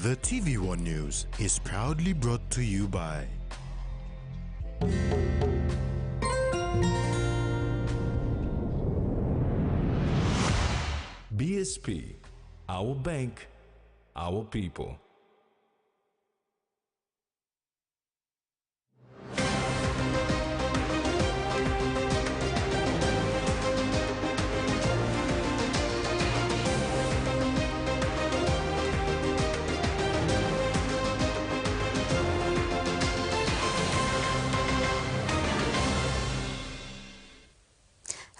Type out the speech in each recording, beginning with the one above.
The TVWAN News is proudly brought to you by BSP, our bank, our people.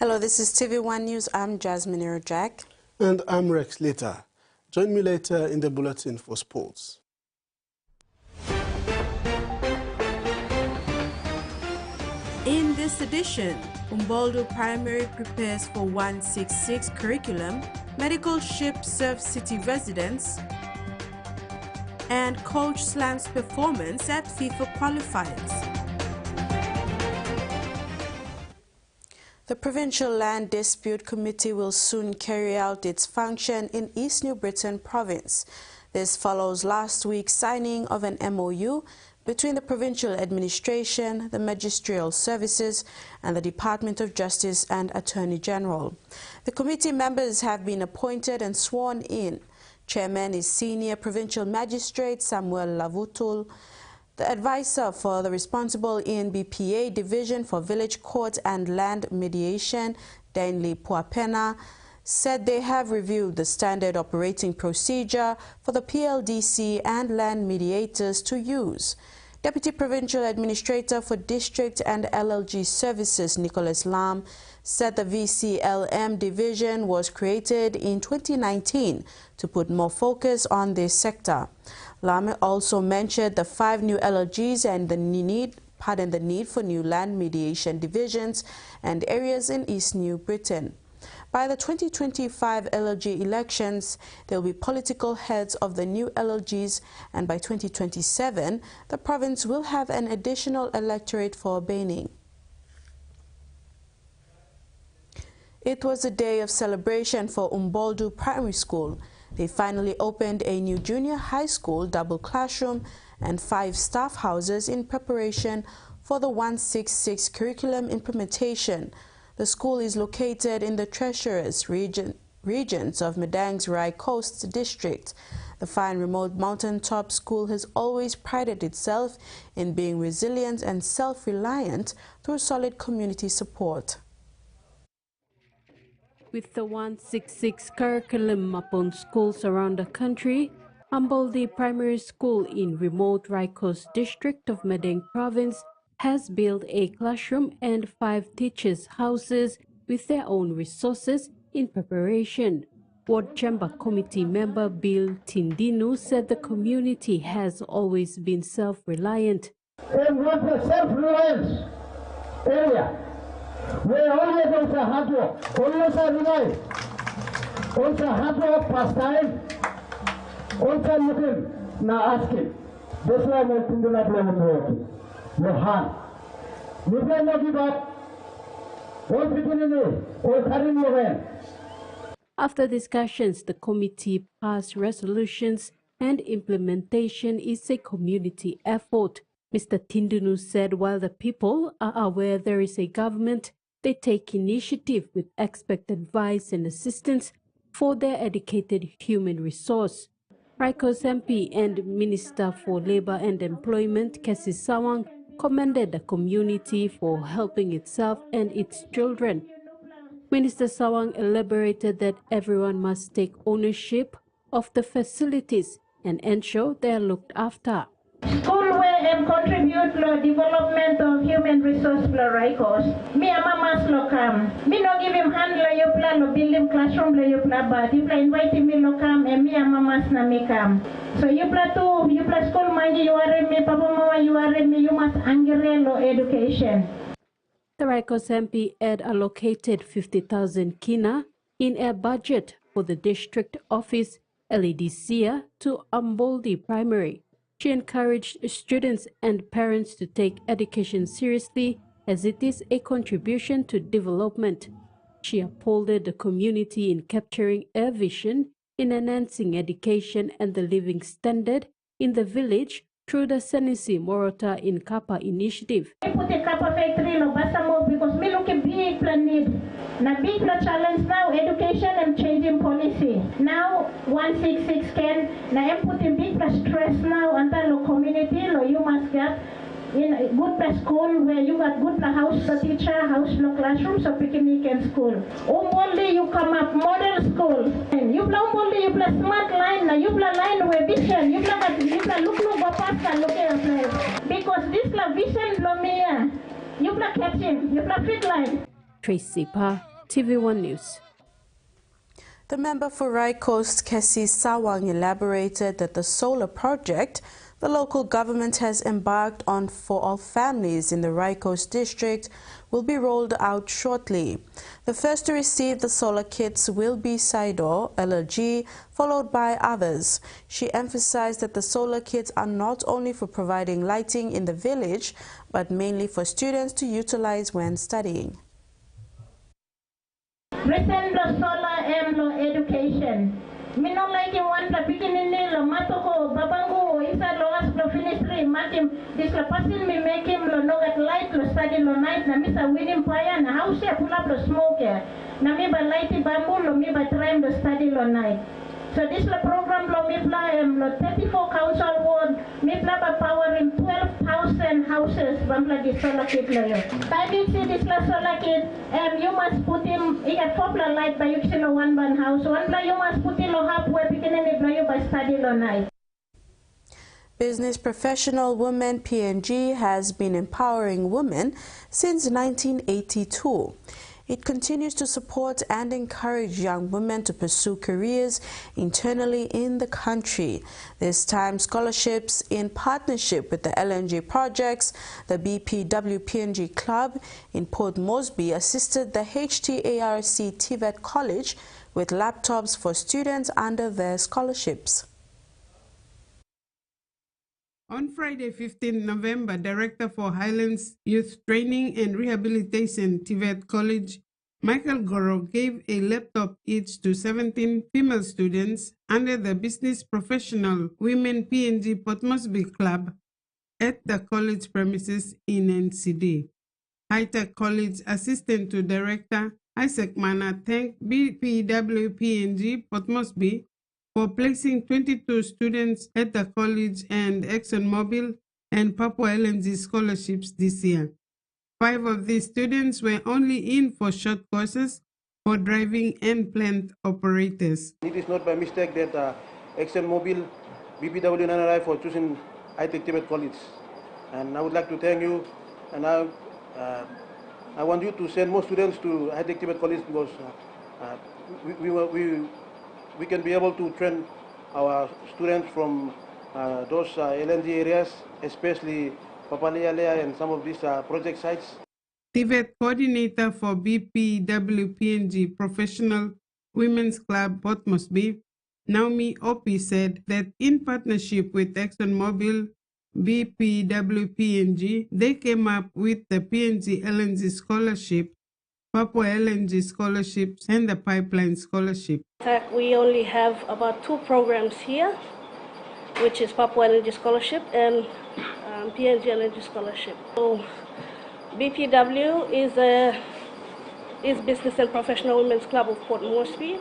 Hello, this is TVWAN News. I'm Jasmine Jack. And I'm Rex Later. Join me later in the bulletin for sports. In this edition, Umboldo Primary prepares for 166 curriculum, medical ship serves city residents, and coach slams performance at FIFA qualifiers. The Provincial Land Dispute Committee will soon carry out its function in East New Britain Province. This follows last week's signing of an MOU between the Provincial Administration, the Magisterial Services, and the Department of Justice and Attorney General. The committee members have been appointed and sworn in. Chairman is Senior Provincial Magistrate Samuel Lavutul. The advisor for the responsible ENBPA Division for Village Court and Land Mediation, Dainli Puapena, said they have reviewed the standard operating procedure for the PLDC and land mediators to use. Deputy Provincial Administrator for District and LLG Services, Nicholas Lam, said the VCLM division was created in 2019 to put more focus on this sector. Lam also mentioned the 5 new LLGs and the need for new land mediation divisions and areas in East New Britain. By the 2025 LLG elections, there will be political heads of the new LLGs, and by 2027, the province will have an additional electorate for Benin. It was a day of celebration for Umboldo Primary School. They finally opened a new junior high school, double classroom, and 5 staff houses in preparation for the 166 curriculum implementation. The school is located in the treacherous regions of Medang's Rai Coast District. The fine remote mountaintop school has always prided itself in being resilient and self-reliant through solid community support. With the 166 curriculum upon schools around the country, Umboldo Primary School in remote Rai Coast District of Medang Province has built a classroom and 5 teachers' houses with their own resources in preparation. Ward Chamber Committee member Bill Tindinu said the community has always been self-reliant. And with the self-reliance area, we always also hard work, always rely, also hard work past time, also looking, now asking. This is why we do not blame you. Your hand. You cannot give up. All beginning, all carrying your hand. After discussions, the committee passed resolutions and implementation is a community effort. Mr. Tindunu said while the people are aware there is a government, they take initiative with expert advice and assistance for their educated human resource. Rai Coast MP and Minister for Labour and Employment, Kessi Sawang, commended the community for helping itself and its children. Minister Sawang elaborated that everyone must take ownership of the facilities and ensure they are looked after. School way and contribute to the development of human resource for Rai Coast. Me and mama's come. Me no give him hand la you plan no build him classroom la you plan but you plan invite me lo come and me and mama's na me come. So you plan too, you plan school mangi you are me, papa mama you are me, you must angelo education. The Rai Coast MP had allocated 50,000 kina in a budget for the district office LEDCA to Umboldo Primary. She encouraged students and parents to take education seriously as it is a contribution to development. She applauded the community in capturing a vision in enhancing education and the living standard in the village through the Senisi Morota in Kappa initiative. I put a Kappa factory in Basamo because me look a big plan need. Now big challenge now, education and changing policy. Now 166 can, now I put a big stress now on the community, you must get in a good school where you got good house for teacher, house no classroom, so picnic and school. Only you come up model school. And you play only you play smart line, now you play line where vision, you play look no go past and look at because this la vision lo me you play catching, you play fit line. Tracy Pa, TV1 News. The member for Rai Coast, Kessie Sawang, elaborated that the solar project the local government has embarked on for all families in the Rai Coast district will be rolled out shortly. The first to receive the solar kits will be Saido, LLG, followed by others. She emphasized that the solar kits are not only for providing lighting in the village, but mainly for students to utilize when studying. Present the solar and the education. Me not like you want the beginning lo matoko babangu isa lo as lo finish three makim this la passing me make him lo no get light lo study lo night na misa winning paya na house ya pull up lo smoke na me ba light bamboo lo me ba try lo study lo night. So this la program lo me play lo 34 council ward me play ba powering 12,000 houses bambla di solar kit lo yo. Time you see this la solar kit you must put him he got 4 light by you see lo one ban house one you must put him lo half where beginning it lo you by study lo night. Business Professional Women PNG has been empowering women since 1982. It continues to support and encourage young women to pursue careers internally in the country. This time, scholarships in partnership with the LNG projects, the BPWPNG Club in Port Moresby assisted the HTARC TVET College with laptops for students under their scholarships. On Friday, 15 November, Director for Highlands Youth Training and Rehabilitation, TVET College, Michael Goro, gave a laptop each to 17 female students under the Business Professional Women PNG Port Moresby Club at the college premises in NCD. High-Tech College Assistant to Director Isaac Mana thanked BPWPNG Port Moresby for placing 22 students at the college and ExxonMobil and Papua LNG scholarships this year. 5 of these students were only in for short courses for driving and plant operators. It is not by mistake that ExxonMobil, BPW and NRI for choosing High-Tech TVET College. And I would like to thank you, and I want you to send more students to High-Tech TVET College because we can be able to train our students from those LNG areas, especially Papalialea and some of these project sites. TVET coordinator for BPWPNG Professional Women's Club Port Moresby, Naomi Opie, said that in partnership with ExxonMobil, BPWPNG, they came up with the PNG LNG Scholarship, Papua LNG Scholarships, and the Pipeline Scholarship. In fact, we only have about 2 programs here, which is Papua LNG Scholarship and PNG LNG Scholarship. So BPW is Business and Professional Women's Club of Port Moresby,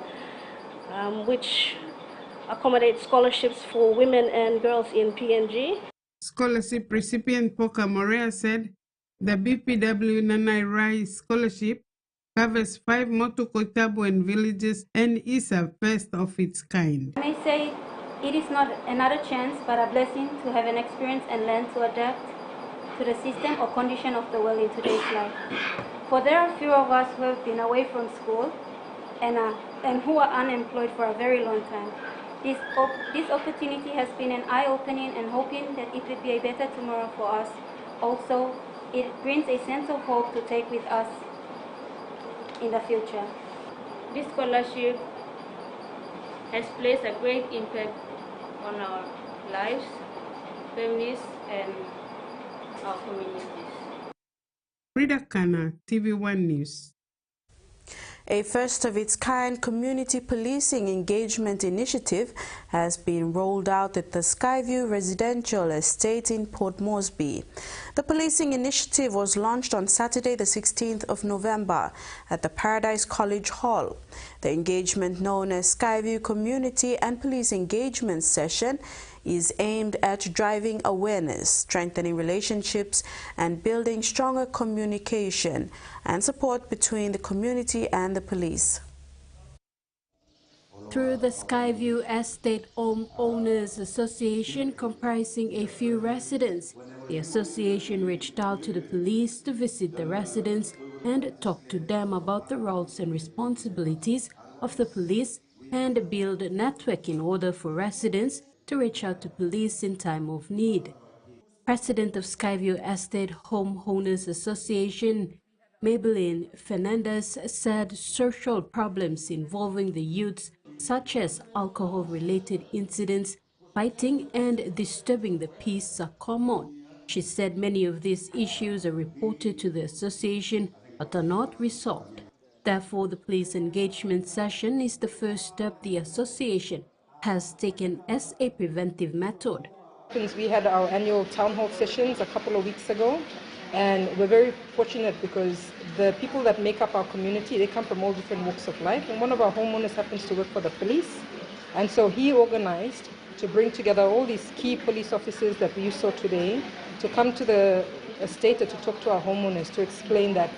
which accommodates scholarships for women and girls in PNG. Scholarship recipient Poka Morea said the BPW Nanai Rai Scholarship covers 5 Motukotabuan villages and is a first of its kind. I may say it is not another chance but a blessing to have an experience and learn to adapt to the system or condition of the world in today's life. For there are few of us who have been away from school and who are unemployed for a very long time. This opportunity has been an eye-opening and hoping that it will be a better tomorrow for us. Also, it brings a sense of hope to take with us in the future. This scholarship has placed a great impact on our lives, families, and our communities. Frida Kana, TV1 News. A first-of-its-kind community policing engagement initiative has been rolled out at the Skyview Residential Estate in Port Moresby. The policing initiative was launched on Saturday, the 16th of November at the Paradise College Hall. The engagement, known as Skyview Community and Police Engagement Session, is aimed at driving awareness, strengthening relationships, and building stronger communication and support between the community and the police. Through the Skyview Estate Owners Association, comprising a few residents, the association reached out to the police to visit the residents and talk to them about the roles and responsibilities of the police and build a network in order for residents to reach out to police in time of need. President of Skyview Estate Homeowners Association, Maybelline Fernandez, said social problems involving the youths, such as alcohol-related incidents, fighting and disturbing the peace, are common. She said many of these issues are reported to the association but are not resolved. Therefore, the police engagement session is the first step the association has taken as a preventive method. We had our annual town hall sessions a couple of weeks ago, and we're very fortunate because the people that make up our community, they come from all different walks of life, and one of our homeowners happens to work for the police, and so he organized to bring together all these key police officers that you saw today to come to the estate to talk to our homeowners to explain that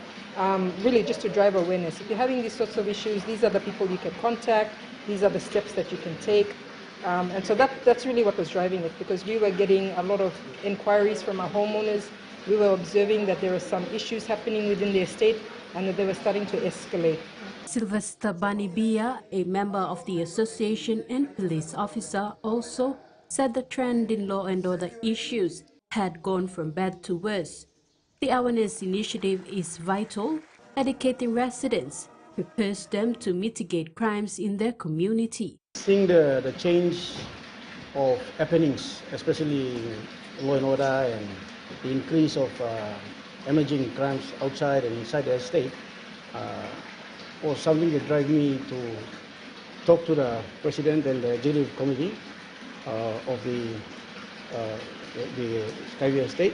really just to drive awareness. If you're having these sorts of issues, these are the people you can contact, these are the steps that you can take. And so that's really what was driving it, because we were getting a lot of inquiries from our homeowners. We were observing that there were some issues happening within the estate and that they were starting to escalate. Sylvester Banibia, a member of the association and police officer, also said the trend in law and order issues had gone from bad to worse. The awareness initiative is vital. Educating residents prepares them to mitigate crimes in their community. Seeing the change of happenings, especially law and order, and the increase of emerging crimes outside and inside the estate, was something that drove me to talk to the president and the executive committee of the Skyview Estate,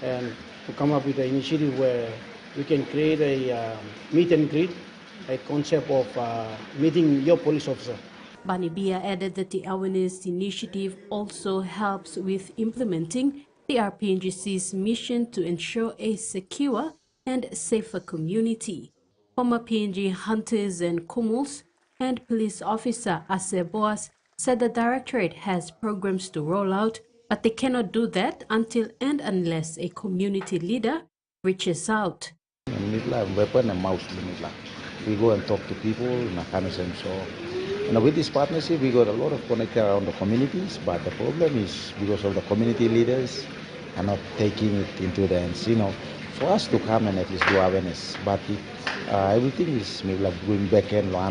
and to come up with an initiative where we can create a meet and greet, a concept of meeting your police officer. Banibia added that the awareness initiative also helps with implementing the RPNGC's mission to ensure a secure and safer community. Former PNG hunters and Kumuls and police officer Ase Boas said the directorate has programs to roll out, but they cannot do that until and unless a community leader reaches out. We go and talk to people in Afghanistan. So, with this partnership, we got a lot of connected around the communities, but the problem is because of the community leaders are not taking it into the hands. For us to come and at least do awareness, but everything is maybe like going back and law,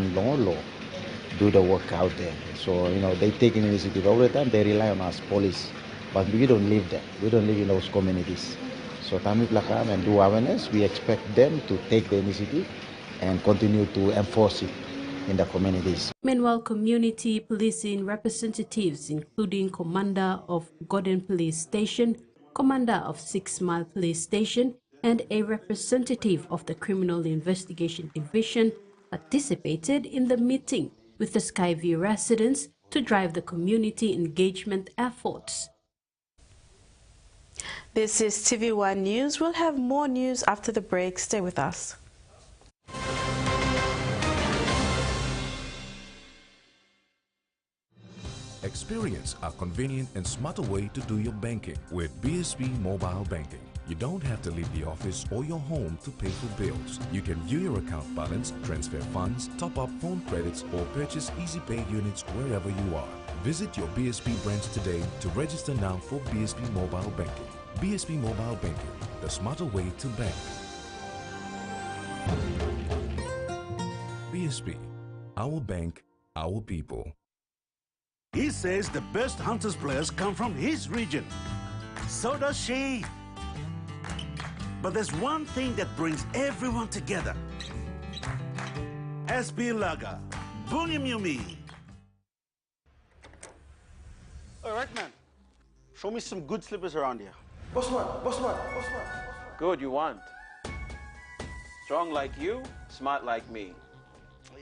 do the work out there. So, they take initiative all the time. They rely on us, police, but we don't live there. We don't live in those communities. So, time we come and do awareness, we expect them to take the initiative and continue to enforce it in the communities. Meanwhile, community policing representatives, including Commander of Gordon Police Station, Commander of 6 Mile Police Station, and a representative of the Criminal Investigation Division, participated in the meeting with the Skyview residents to drive the community engagement efforts. This is TVWAN News. We'll have more news after the break. Stay with us. Experience a convenient and smarter way to do your banking with BSP Mobile Banking. You don't have to leave the office or your home to pay for bills. You can view your account balance, transfer funds, top up phone credits, or purchase Easy Pay units wherever you are. Visit your BSP branch today to register now for BSP Mobile Banking. BSP Mobile Banking, the smarter way to bank. BSP, our bank, our people. He says the best Hunters players come from his region. So does she. But there's one thing that brings everyone together. SB Lager. Bungim Yumi. All right, man. Show me some good slippers around here. Bossman. Good, you want. Strong like you, smart like me.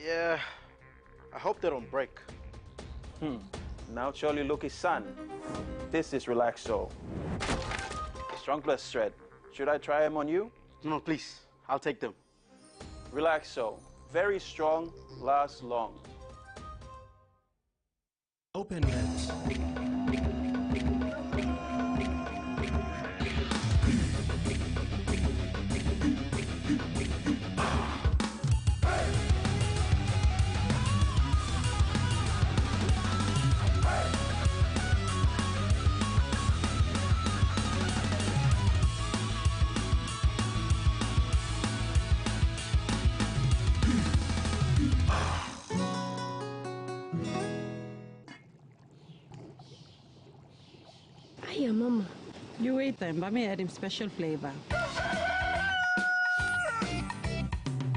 Yeah, I hope they don't break. Now surely look his son. This is Relaxo. Strong plus thread. Should I try him on you? No, please. I'll take them. Relaxo. Very strong, lasts long. Open lens. Hiya, Mama. You wait time, but me add him special flavor.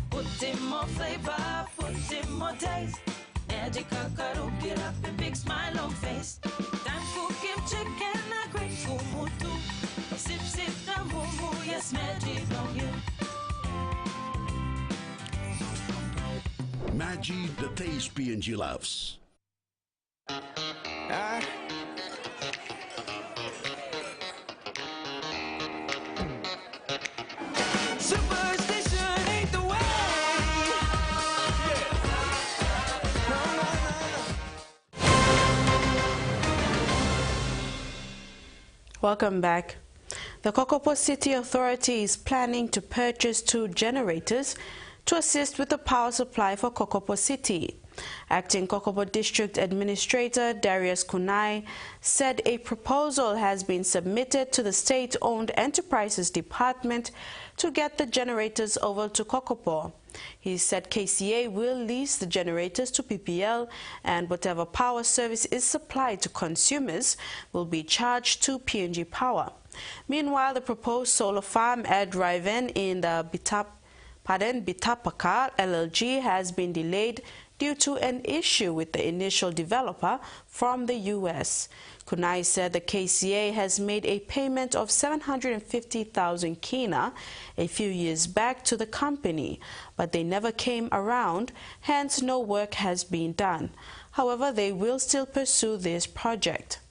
Put in more flavor, put in more taste. Magic kakaru, get up and big smile on face. Time for kimchi, chicken, a great kumutu. Sip, sip, the mumu, yes, magic on you. Maggi, the taste PNG loves. Superstition ain't the way. Welcome back. The Kokopo City Authority is planning to purchase 2 generators to assist with the power supply for Kokopo City. Acting Kokopo District Administrator Darius Kunai said a proposal has been submitted to the state-owned Enterprises Department to get the generators over to Kokopo. He said KCA will lease the generators to PPL, and whatever power service is supplied to consumers will be charged to PNG Power. Meanwhile, the proposed solar farm at Riven in the Bitapaka LLG has been delayed due to an issue with the initial developer from the U.S. Kunai said the KCA has made a payment of 750,000 kina a few years back to the company, but they never came around, hence no work has been done. However, they will still pursue this project.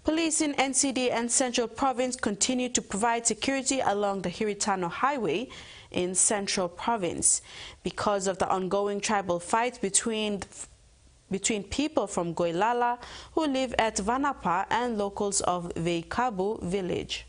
Police in NCD and Central Province continue to provide security along the Hiritano Highway in Central Province because of the ongoing tribal fights between people from Goilala who live at Vanapa and locals of Veikabu village.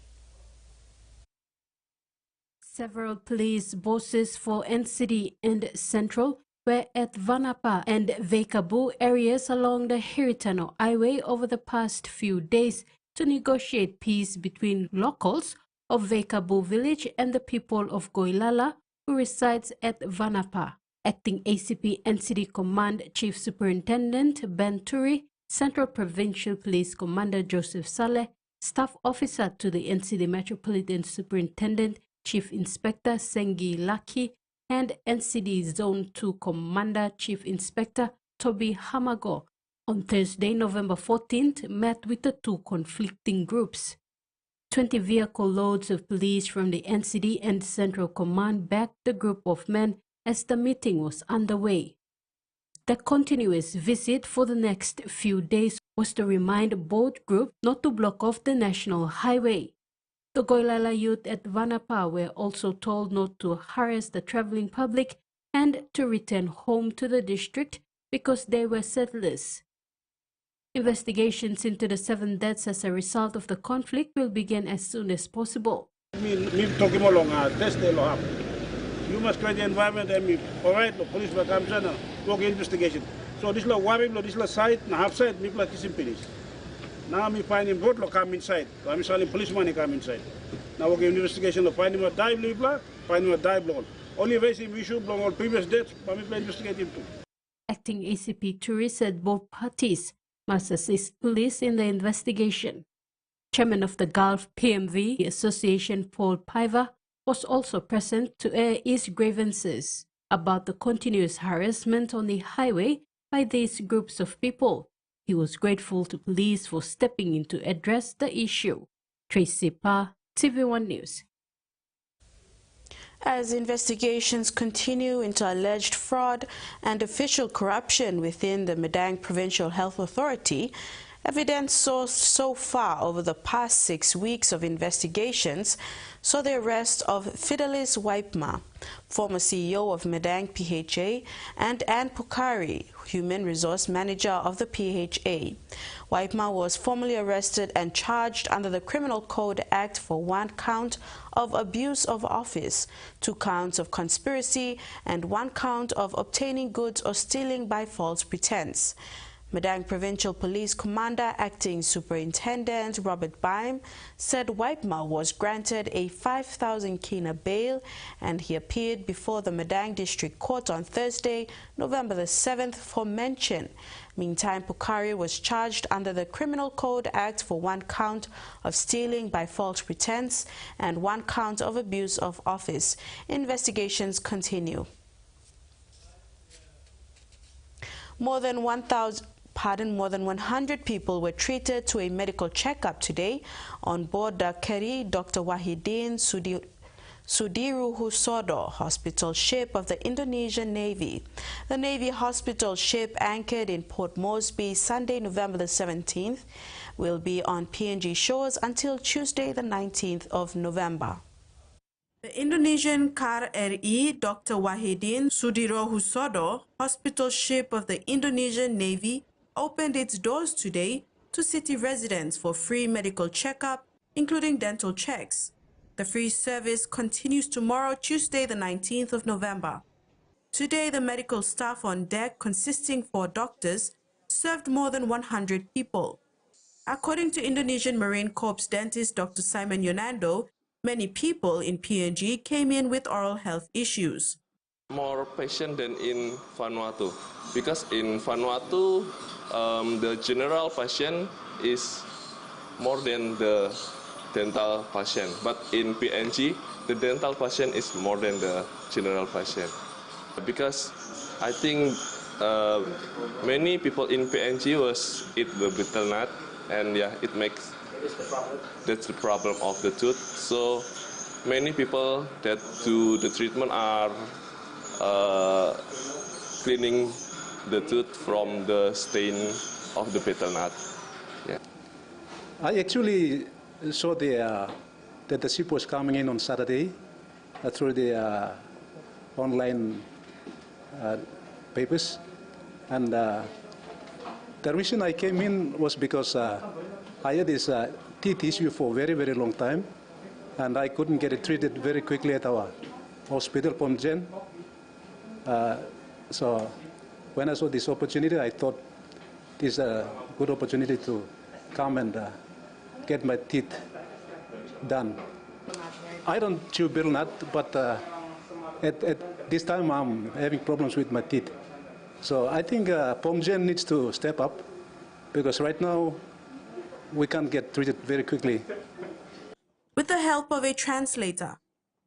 Several police bosses for NCD and Central were at Vanapa and Veikabu areas along the Hiritano Highway over the past few days to negotiate peace between locals of Veikabu village and the people of Goilala who resides at Vanapa. Acting ACP NCD Command Chief Superintendent Ben Turi, Central Provincial Police Commander Joseph Saleh, Staff Officer to the NCD Metropolitan Superintendent Chief Inspector Sengi Laki, and NCD Zone 2 Commander Chief Inspector Toby Hamago on Thursday, November 14th, met with the 2 conflicting groups. 20 vehicle loads of police from the NCD and Central Command backed the group of men as the meeting was underway. The continuous visit for the next few days was to remind both groups not to block off the national highway. The Goilala youth at Vanapa were also told not to harass the traveling public and to return home to the district because they were settlers. Investigations into the 7 deaths as a result of the conflict will begin as soon as possible. You must create the environment and all right, the police will come and work investigation. So this law this side, and half side, me like this finish. Now me find him both come inside. I'm selling police money come inside. Now we give investigation to find him a die blue, find him a die blown. Only way we should blow all previous deaths, but we investigate him too. Acting ACP Turi said both parties must assist police in the investigation. Chairman of the Gulf PMV Association Paul Piver was also present to air his grievances about the continuous harassment on the highway by these groups of people. He was grateful to police for stepping in to address the issue. Tracy Pa, TVWAN News. As investigations continue into alleged fraud and official corruption within the Madang Provincial Health Authority, evidence sourced so far over the past 6 weeks of investigations saw the arrest of Fidelis Waipma, former CEO of Madang PHA, and Ann Pukari, Human Resource Manager of the PHA. Waipma was formally arrested and charged under the Criminal Code Act for 1 count of abuse of office, 2 counts of conspiracy, and 1 count of obtaining goods or stealing by false pretense. Madang Provincial Police Commander Acting Superintendent Robert Baim said Waipma was granted a 5,000 kina bail and he appeared before the Madang District Court on Thursday, November the 7th for mention. Meantime, Pukari was charged under the Criminal Code Act for 1 count of stealing by false pretense and 1 count of abuse of office. Investigations continue. More than 100 people were treated to a medical checkup today on board the Keri Dr. Wahidin Sudiruhusodo hospital ship of the Indonesian Navy. The Navy hospital ship, anchored in Port Moresby Sunday, November the 17th, will be on PNG shores until Tuesday, the 19th of November. The Indonesian KRI Dr. Wahidin Sudiruhusodo hospital ship of the Indonesian Navy opened its doors today to city residents for free medical checkup, including dental checks. The free service continues tomorrow, Tuesday, the 19th of November. Today, the medical staff on deck, consisting 4 doctors, served more than 100 people. According to Indonesian Marine Corps dentist Dr. Simon Yonando, many people in PNG came in with oral health issues. More patients than in Vanuatu, because in Vanuatu, the general patient is more than the dental patient, but in PNG, the dental patient is more than the general patient. Because I think many people in PNG was eat the betel nut, and yeah, it makes that's the problem of the tooth. So many people that do the treatment are cleaning the tooth from the stain of the betel nut. Yeah. I actually saw that the ship was coming in on Saturday through the online papers, and the reason I came in was because I had this teeth issue for a very, very long time, and I couldn't get it treated very quickly at our hospital, Pomjen. So when I saw this opportunity, I thought this is a good opportunity to come and get my teeth done. I don't chew betel nut, but at this time I'm having problems with my teeth. So I think Pomjen needs to step up, because right now we can't get treated very quickly. With the help of a translator,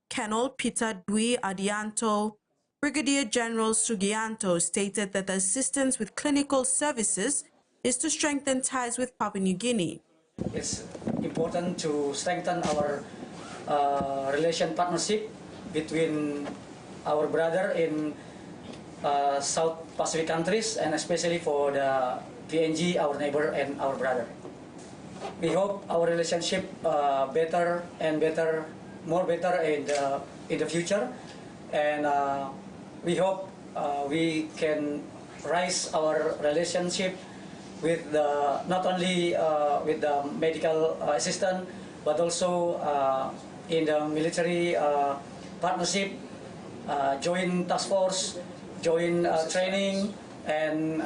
Colonel Peter Dwi Adianto, Brigadier General Sugianto stated that the assistance with clinical services is to strengthen ties with Papua New Guinea. It's important to strengthen our relation partnership between our brother in South Pacific countries, and especially for the PNG, our neighbor and our brother. We hope our relationship better and better, more better in the future, and we hope we can raise our relationship with the not only with the medical assistant, but also in the military partnership, joint task force, joint training, and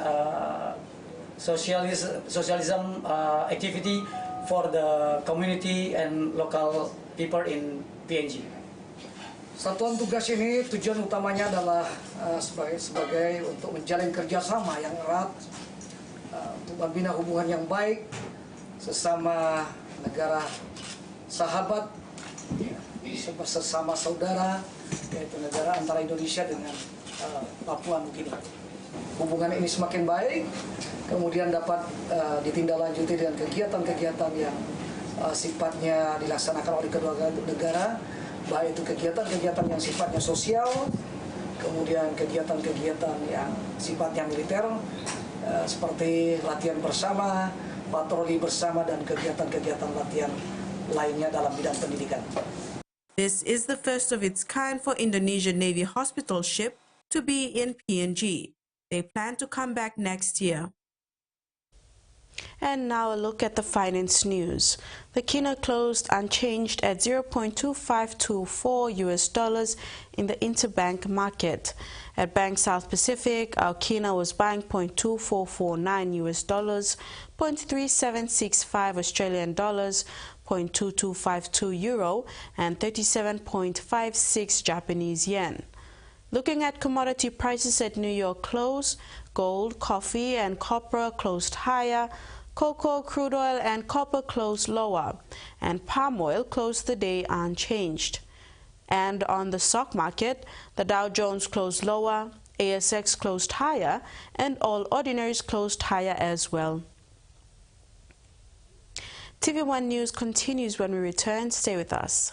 socialism activity for the community and local people in PNG. Satuan tugas ini tujuan utamanya adalah sebagai untuk menjalin kerjasama yang erat, untuk membina hubungan yang baik sesama negara sahabat sesama saudara, yaitu negara antara Indonesia dengan Papua Nugini. Hubungan ini semakin baik, kemudian dapat ditindaklanjuti dengan kegiatan-kegiatan yang sifatnya dilaksanakan oleh kedua negara, baik itu kegiatan-kegiatan yang sifatnya sosial, kemudian kegiatan-kegiatan yang sifatnya militer, seperti latihan bersama, patroli bersama, dan kegiatan-kegiatan latihan lainnya dalam bidang pendidikan. This is the first of its kind for Indonesian Navy hospital ship to be in PNG. They plan to come back next year. And now a look at the finance news. The kina closed unchanged at $0.2524 US in the interbank market. At Bank South Pacific, our kina was buying $0.2449 US, $0.3765 Australian dollars, $0.2252 euro, and 37.56 Japanese yen. Looking at commodity prices at New York close, gold, coffee, and copper closed higher, cocoa, crude oil, and copper closed lower, and palm oil closed the day unchanged. And on the stock market, the Dow Jones closed lower, ASX closed higher, and all ordinaries closed higher as well. TV1 News continues when we return. Stay with us.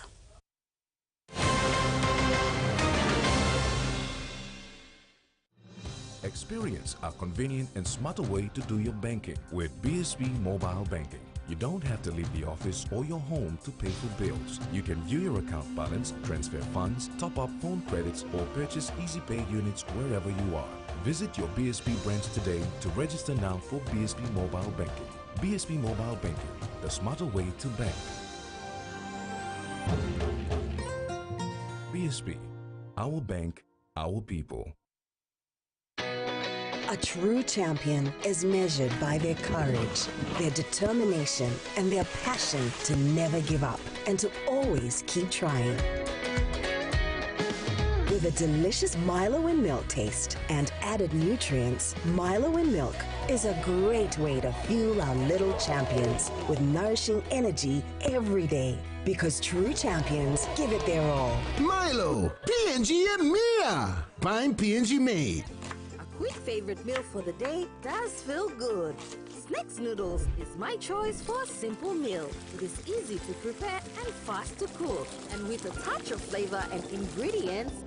Experience a convenient and smarter way to do your banking with BSB Mobile Banking. You don't have to leave the office or your home to pay for bills. You can view your account balance, transfer funds, top up phone credits, or purchase Easy Pay units wherever you are. Visit your BSB branch today to register now for BSB Mobile Banking. BSB Mobile Banking, the smarter way to bank. BSB, our bank, our people. A true champion is measured by their courage, their determination, and their passion to never give up and to always keep trying. With a delicious Milo in milk taste and added nutrients, Milo in milk is a great way to fuel our little champions with nourishing energy every day. Because true champions give it their all. Milo, PNG and Mia. Find PNG made. Quick favorite meal for the day does feel good. Snacks noodles is my choice for a simple meal. It is easy to prepare and fast to cook. And with a touch of flavor and ingredients,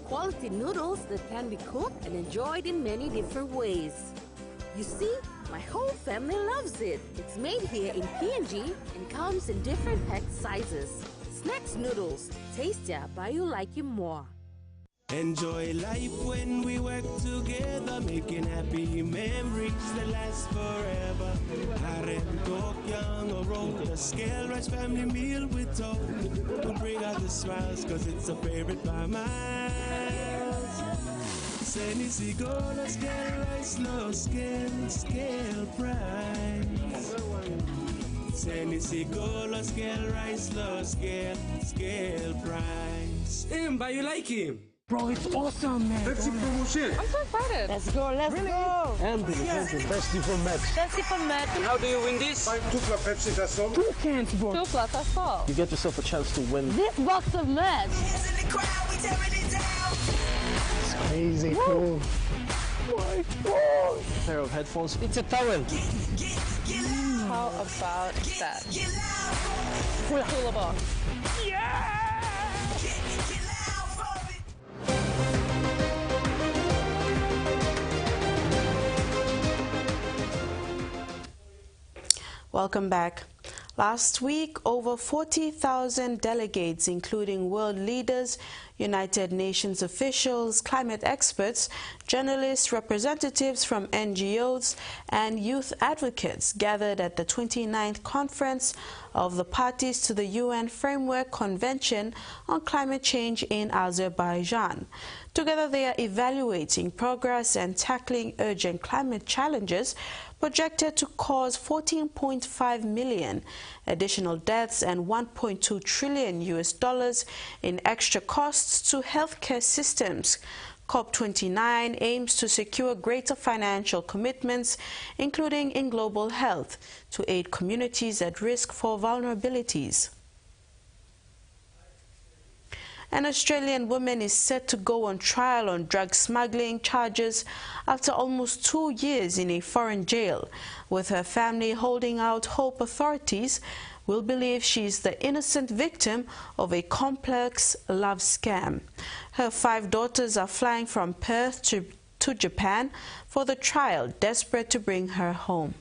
quality noodles that can be cooked and enjoyed in many different ways. You see, my whole family loves it. It's made here in PNG and comes in different pack sizes. Snacks noodles, tastier by you like you more. Enjoy life when we work together, making happy memories that last forever. Haren, Young, or roll a scale rice family meal with toast. To bring out the smiles, cause it's a favorite by miles. Senisi gola scale rice, low scale price. Senisi gola scale rice, low scale price. But you like him? Bro, it's awesome, man. Pepsi promotion. I'm so excited. Let's go, let's go. And Pepsi for match. Pepsi for match. And how do you win this? 2 plus Pepsi, that's all. 2 cans, bro. 2 plus, that's all. You get yourself a chance to win this box of match. It's crazy cool. My God. A pair of headphones. It's a towel. How about that? Cooler box. Yeah! Welcome back. Last week, over 40,000 delegates, including world leaders, United Nations officials, climate experts, journalists, representatives from NGOs, and youth advocates gathered at the 29th Conference of the Parties to the UN Framework Convention on Climate Change in Azerbaijan. Together, they are evaluating progress and tackling urgent climate challenges projected to cause 14.5 million additional deaths and $1.2 trillion in extra costs to healthcare systems. COP29 aims to secure greater financial commitments, including in global health, to aid communities at risk for vulnerabilities. An Australian woman is set to go on trial on drug smuggling charges after almost 2 years in a foreign jail, with her family holding out hope authorities will believe she is the innocent victim of a complex love scam. Her 5 daughters are flying from Perth to Japan for the trial, desperate to bring her home.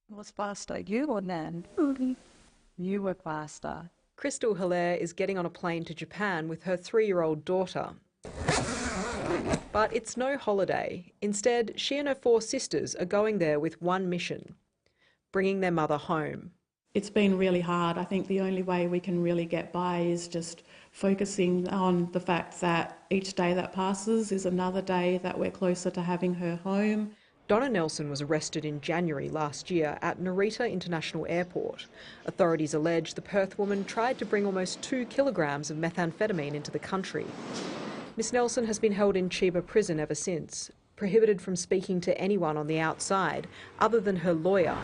Who was faster, you or Nan? You were faster. Crystal Hilaire is getting on a plane to Japan with her 3-year-old daughter. But it's no holiday. Instead, she and her 4 sisters are going there with one mission: bringing their mother home. It's been really hard. I think the only way we can really get by is just focusing on the fact that each day that passes is another day that we're closer to having her home. Donna Nelson was arrested in January last year at Narita International Airport. Authorities allege the Perth woman tried to bring almost 2 kilograms of methamphetamine into the country. Miss Nelson has been held in Chiba prison ever since, prohibited from speaking to anyone on the outside other than her lawyer.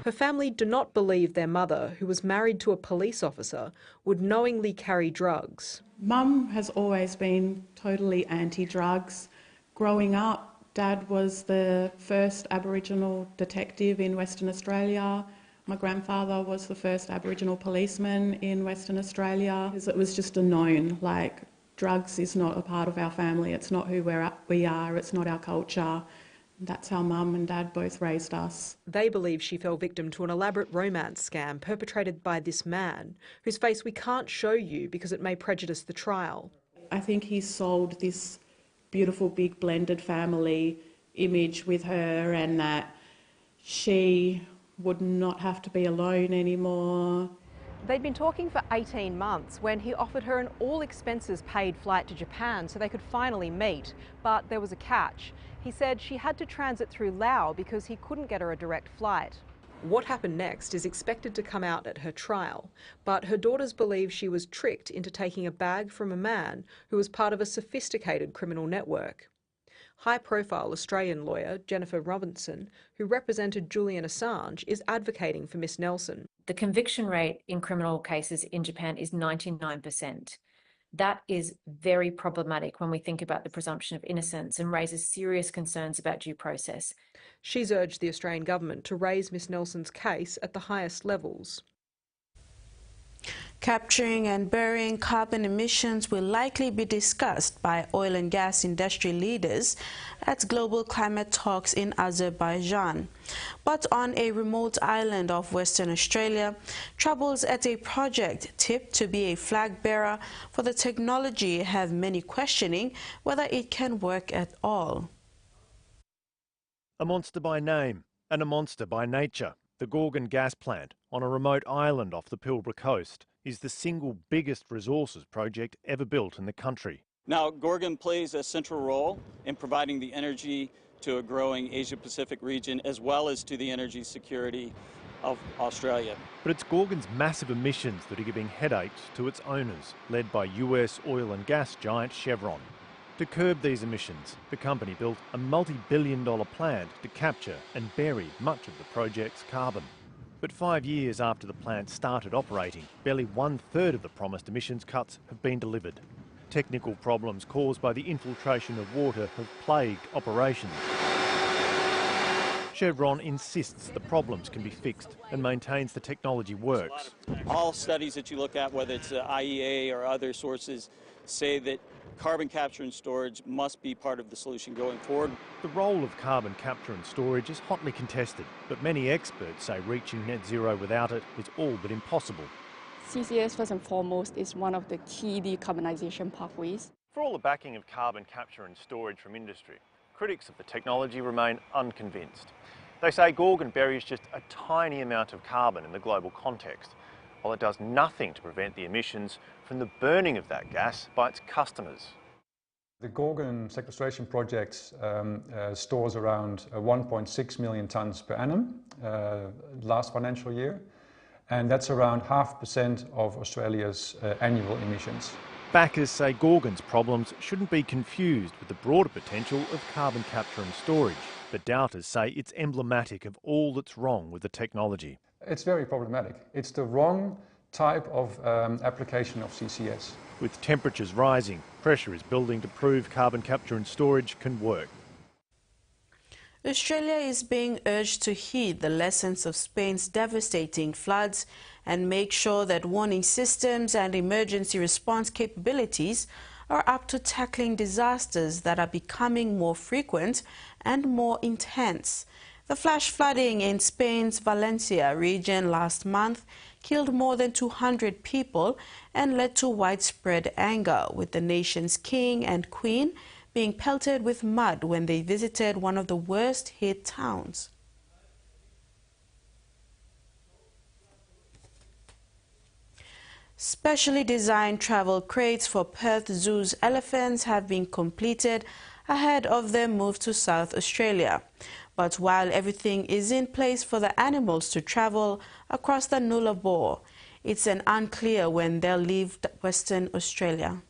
Her family do not believe their mother, who was married to a police officer, would knowingly carry drugs. Mum has always been totally anti-drugs. Growing up, Dad was the first Aboriginal detective in Western Australia. My grandfather was the first Aboriginal policeman in Western Australia. It was just a known, like, drugs is not a part of our family. It's not who we are. It's not our culture. That's how Mum and Dad both raised us. They believe she fell victim to an elaborate romance scam perpetrated by this man, whose face we can't show you because it may prejudice the trial. I think he sold this beautiful big blended family image with her, and that she would not have to be alone anymore. They'd been talking for 18 months when he offered her an all-expenses-paid flight to Japan so they could finally meet, but there was a catch. He said she had to transit through Laos because he couldn't get her a direct flight. What happened next is expected to come out at her trial, but her daughters believe she was tricked into taking a bag from a man who was part of a sophisticated criminal network. High-profile Australian lawyer Jennifer Robinson, who represented Julian Assange, is advocating for Miss Nelson. The conviction rate in criminal cases in Japan is 99%. That is very problematic when we think about the presumption of innocence and raises serious concerns about due process. She's urged the Australian government to raise Miss Nelson's case at the highest levels. Capturing and burying carbon emissions will likely be discussed by oil and gas industry leaders at global climate talks in Azerbaijan. But on a remote island of Western Australia, troubles at a project tipped to be a flag bearer for the technology have many questioning whether it can work at all. A monster by name and a monster by nature, the Gorgon gas plant on a remote island off the Pilbara coast is the single biggest resources project ever built in the country. Now, Gorgon plays a central role in providing the energy to a growing Asia-Pacific region as well as to the energy security of Australia. But it's Gorgon's massive emissions that are giving headaches to its owners, led by US oil and gas giant Chevron. To curb these emissions, the company built a multi-billion-dollar plant to capture and bury much of the project's carbon. But 5 years after the plant started operating, barely 1/3 of the promised emissions cuts have been delivered. Technical problems caused by the infiltration of water have plagued operations. Chevron insists the problems can be fixed and maintains the technology works. All studies that you look at, whether it's the IEA or other sources, say that carbon capture and storage must be part of the solution going forward. The role of carbon capture and storage is hotly contested, but many experts say reaching net zero without it is all but impossible. CCS, first and foremost, is one of the key decarbonisation pathways. For all the backing of carbon capture and storage from industry, critics of the technology remain unconvinced. They say Gorgon buries just a tiny amount of carbon in the global context, while it does nothing to prevent the emissions from the burning of that gas by its customers. The Gorgon sequestration project stores around 1.6 million tonnes per annum last financial year, and that's around 0.5% of Australia's annual emissions. backers say Gorgon's problems shouldn't be confused with the broader potential of carbon capture and storage, but doubters say it's emblematic of all that's wrong with the technology. It's very problematic. It's the wrong type of application of CCS. With temperatures rising, pressure is building to prove carbon capture and storage can work. Australia is being urged to heed the lessons of Spain's devastating floods and make sure that warning systems and emergency response capabilities are up to tackling disasters that are becoming more frequent and more intense. The flash flooding in Spain's Valencia region last month killed more than 200 people and led to widespread anger, with the nation's king and queen being pelted with mud when they visited one of the worst hit towns. Specially designed travel crates for Perth Zoo's elephants have been completed ahead of their move to South Australia. But while everything is in place for the animals to travel across the Nullarbor, it's unclear when they'll leave Western Australia.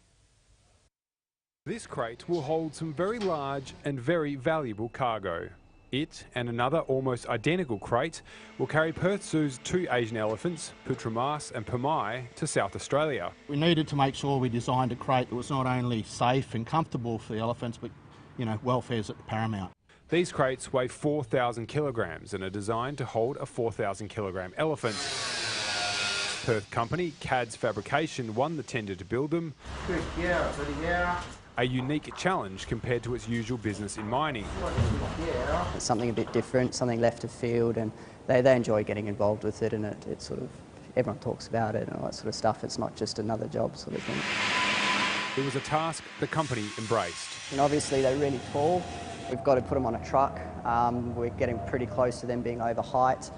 This crate will hold some very large and very valuable cargo. It and another almost identical crate will carry Perth Zoo's 2 Asian elephants, Putramas and Pamai, to South Australia. We needed to make sure we designed a crate that was not only safe and comfortable for the elephants, but, welfare's at paramount. These crates weigh 4,000 kilograms and are designed to hold a 4,000 kilogram elephant. Perth company CADS Fabrication won the tender to build them. A unique challenge compared to its usual business in mining. It's something a bit different, something left of field, and they enjoy getting involved with it, and it sort of, everyone talks about it and all that sort of stuff. It's not just another job sort of thing. It was a task the company embraced. And obviously they're really tall. We've got to put them on a truck. We're getting pretty close to them being over height.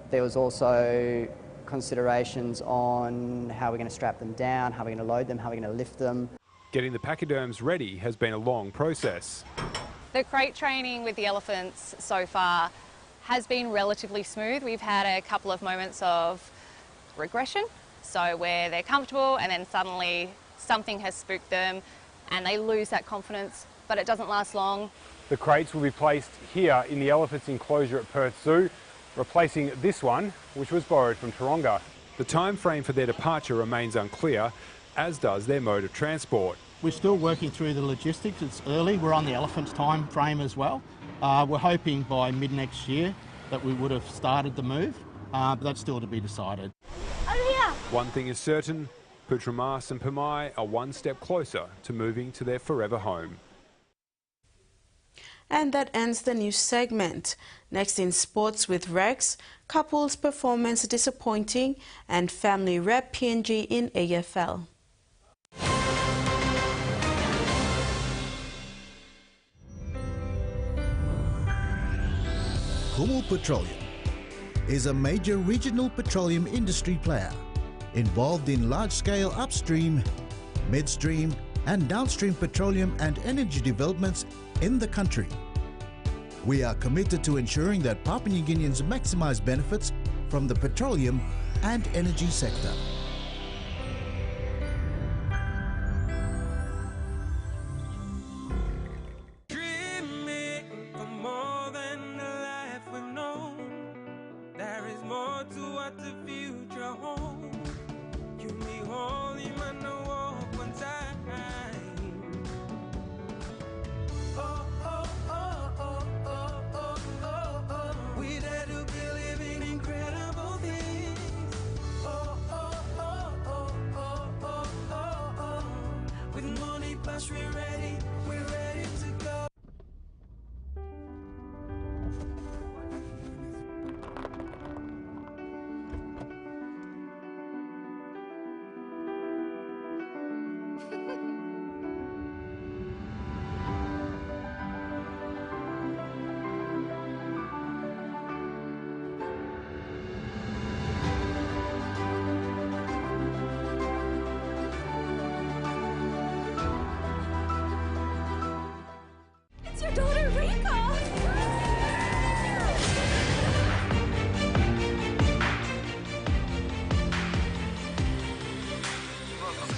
There was also considerations on how we're going to strap them down, how we're going to load them, how we're going to lift them. Getting the pachyderms ready has been a long process. The crate training with the elephants so far has been relatively smooth. We've had a couple of moments of regression, so where they're comfortable and then suddenly something has spooked them and they lose that confidence, but it doesn't last long. The crates will be placed here in the elephants' enclosure at Perth Zoo, replacing this one, which was borrowed from Taronga. The time frame for their departure remains unclear, as does their mode of transport. We're still working through the logistics. It's early. We're on the elephant's time frame as well. We're hoping by mid-next year that we would have started the move, but that's still to be decided. One thing is certain, Putramas and Pamai are one step closer to moving to their forever home. And that ends the news segment. Next in sports with Rex, couples performance disappointing and family rep PNG in AFL. Kokopo Petroleum is a major regional petroleum industry player involved in large-scale upstream, midstream and downstream petroleum and energy developments in the country. We are committed to ensuring that Papua New Guineans maximize benefits from the petroleum and energy sector.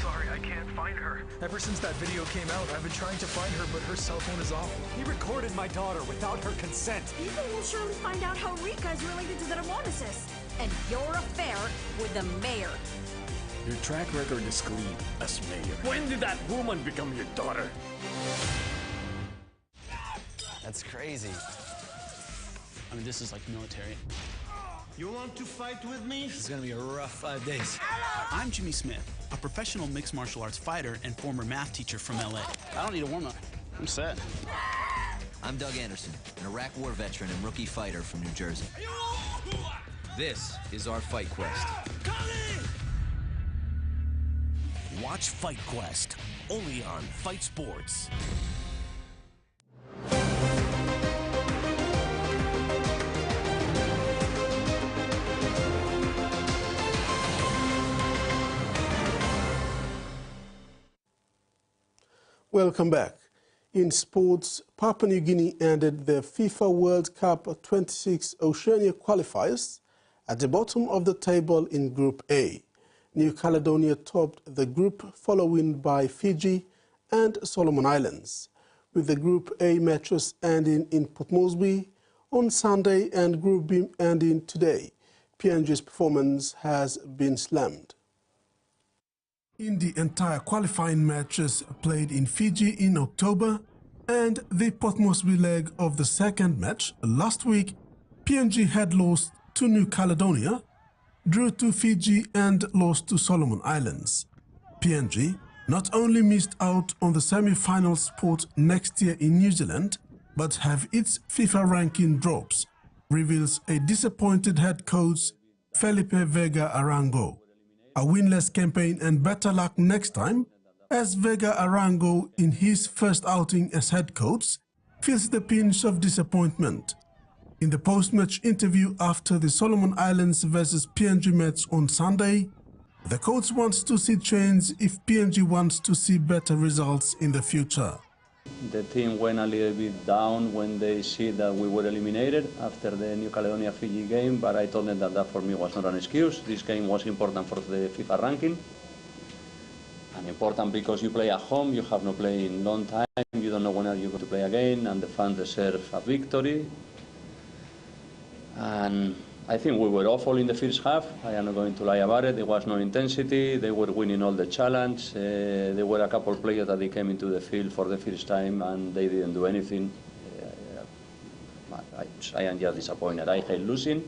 sorry, I can't find her. Ever since that video came out, I've been trying to find her, but her cell phone is off. He recorded my daughter without her consent. People will surely find out how Rika is related to the Ramoneses and your affair with the mayor. Your track record is clean as mayor. When did that woman become your daughter? That's crazy. I mean, this is like military. You want to fight with me? This is gonna be a rough 5 days. I'm Jimmy Smith, a professional mixed martial arts fighter and former math teacher from LA. I don't need a warm-up. I'm set. I'm Doug Anderson, an Iraq war veteran and rookie fighter from New Jersey. This is our Fight Quest. Watch Fight Quest, only on Fight Sports. Welcome back. In sports, Papua New Guinea ended the FIFA World Cup 26 Oceania qualifiers at the bottom of the table in Group A. New Caledonia topped the group, followed by Fiji and Solomon Islands, with the Group A matches ending in Port Moresby on Sunday and Group B ending today. PNG's performance has been slammed. In the entire qualifying matches played in Fiji in October and the Port Moresby leg of the second match last week, PNG had lost to New Caledonia, drew to Fiji and lost to Solomon Islands. PNG not only missed out on the semi-final spot next year in New Zealand, but have its FIFA ranking drops, reveals a disappointed head coach Felipe Vega Arango. A winless campaign and better luck next time, as Vega Arango, in his first outing as head coach, feels the pinch of disappointment. In the post-match interview after the Solomon Islands vs PNG match on Sunday, the coach wants to see change if PNG wants to see better results in the future. The team went a little bit down when they see that we were eliminated after the New Caledonia-Fiji game, but I told them that that for me was not an excuse. This game was important for the FIFA ranking, and important because you play at home, you have not played in a long time, you don't know when you're going to play again, and the fans deserve a victory. And I think we were awful in the first half. I am not going to lie about it. There was no intensity. They were winning all the challenge. There were a couple of players that they came into the field for the first time and they didn't do anything. I am just disappointed. I hate losing.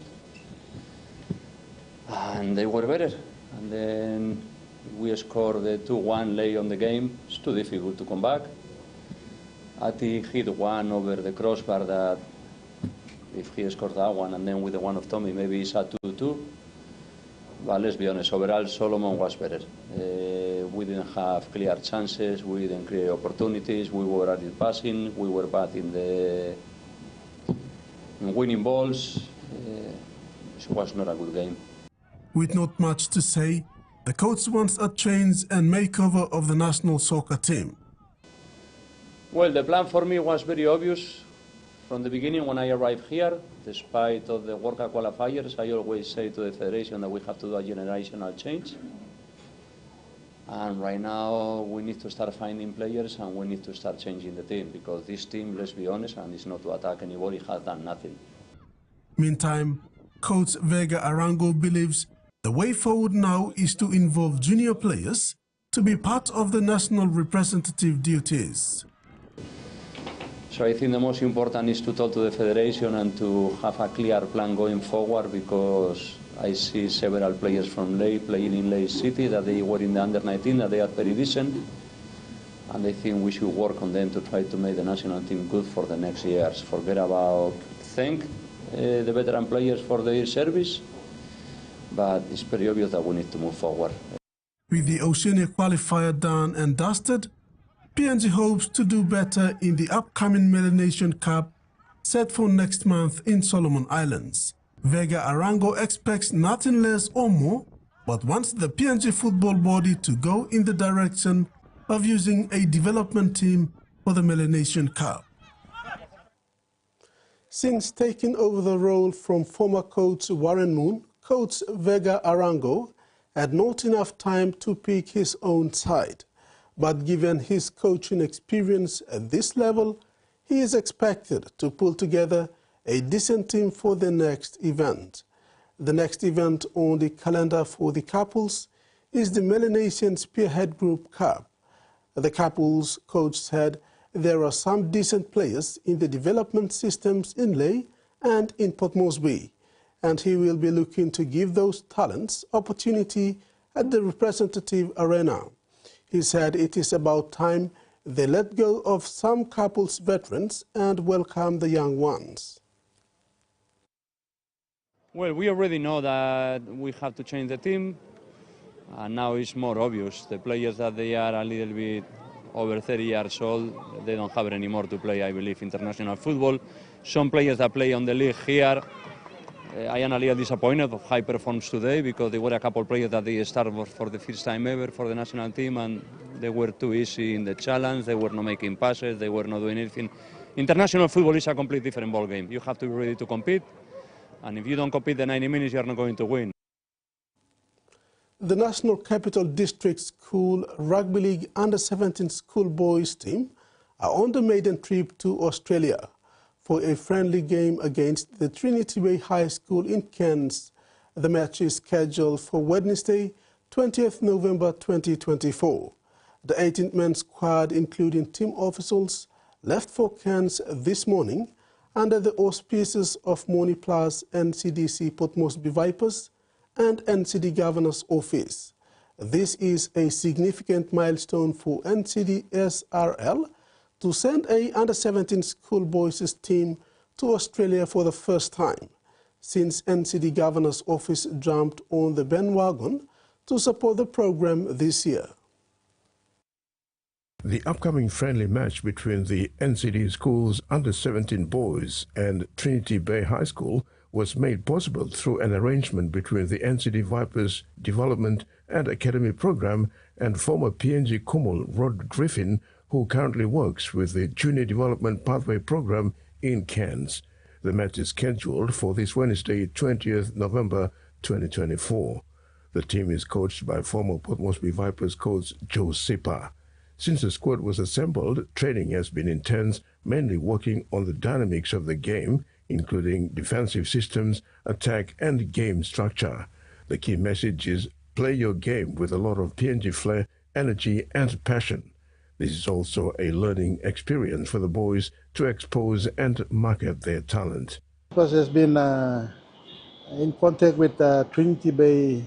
And they were better. And then we scored the 2-1 late on the game. It's too difficult to come back. Ati hit one over the crossbar that if he scored that one and then with the one of Tommy, maybe it's a 2-2. But let's be honest, overall Solomon was better. We didn't have clear chances, we didn't create opportunities, we were at it passing, we were bad in winning balls. It was not a good game. With not much to say, the coach wants a change and makeover of the national soccer team. Well, the plan for me was very obvious. From the beginning, when I arrived here, despite of the World Cup qualifiers, I always say to the Federation that we have to do a generational change. And right now, we need to start finding players and we need to start changing the team, because this team, let's be honest, and it's not to attack anybody, has done nothing. Meantime, coach Vega Arango believes the way forward now is to involve junior players to be part of the national representative duties. So I think the most important is to talk to the Federation and to have a clear plan going forward, because I see several players from Ley playing in Ley City that they were in the under-19, that they are very decent, and I think we should work on them to try to make the national team good for the next years. Forget about thank the veteran players for their service, but it's very obvious that we need to move forward. With the Oceania qualifier done and dusted, PNG hopes to do better in the upcoming Melanesian Cup set for next month in Solomon Islands. Vega Arango expects nothing less or more, but wants the PNG football body to go in the direction of using a development team for the Melanesian Cup. Since taking over the role from former coach Warren Moon, coach Vega Arango had not enough time to pick his own side. But given his coaching experience at this level, he is expected to pull together a decent team for the next event. The next event on the calendar for the couples is the Melanesian Spearhead Group Cup. The couples coach said there are some decent players in the development systems in Lae and in Port Moresby, and he will be looking to give those talents opportunity at the representative arena. He said it is about time they let go of some couples veterans and welcome the young ones. Well, we already know that we have to change the team, and now it's more obvious. The players that they are a little bit over 30 years old, they don't have any more to play, I believe, international football. Some players that play on the league here, I am a little disappointed of high performance today because there were a couple of players that they started for the first time ever for the national team, and they were too easy in the challenge. They were not making passes. They were not doing anything. International football is a completely different ball game. You have to be ready to compete, and if you don't compete the 90 minutes, you are not going to win. The National Capital District School Rugby League Under-17 schoolboys team are on the maiden trip to Australia for a friendly game against the Trinity Bay High School in Cairns. The match is scheduled for Wednesday, 20th November 2024. The 18-man squad, including team officials, left for Cairns this morning under the auspices of Moni Plus NCDC Port Moresby Vipers and NCD Governor's Office. This is a significant milestone for NCDSRL to send a under-17 schoolboys team to Australia for the first time since NCD Governor's Office jumped on the bandwagon to support the program this year. The upcoming friendly match between the NCD schools under-17 boys and Trinity Bay High School was made possible through an arrangement between the NCD Vipers Development and Academy Program and former PNG Kumul Rod Griffin, who currently works with the Junior Development Pathway Program in Cairns. The match is scheduled for this Wednesday, 20th November 2024. The team is coached by former Port Moresby Vipers coach Joe Sipa. Since the squad was assembled, training has been intense, mainly working on the dynamics of the game, including defensive systems, attack and game structure. The key message is play your game with a lot of PNG flair, energy and passion. This is also a learning experience for the boys to expose and market their talent. Because has been in contact with Trinity Bay